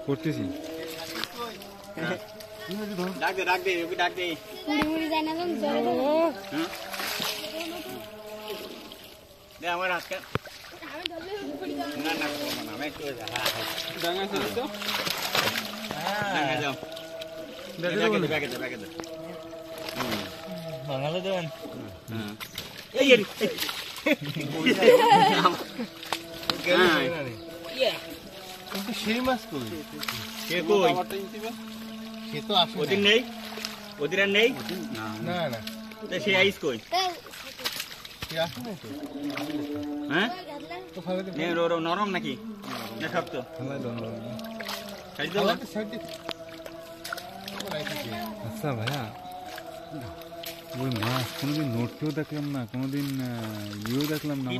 করতেছি ডাক দে ওকে ডাক দে দে আমার হাতটা না না না আমি একটু ডাঙ্গা ছিল তো ডাঙ্গা যাও ব্যাগে দে বাঙালি দেন এই এই কিন্তু সেই মাছ কই কে কই সে তো আসে ওদিন নেই ওদিন আর নেই না না তো সে আইস কই সে আসে না তো হ্যাঁ তো খালে তো নরম নাকি না শক্ত খালে দাও খালি দাও আচ্ছা ভাইয়া ওই মাছ কোনোদিন নড়তেও দেখলাম না কোনোদিন ইয়েও দেখলাম না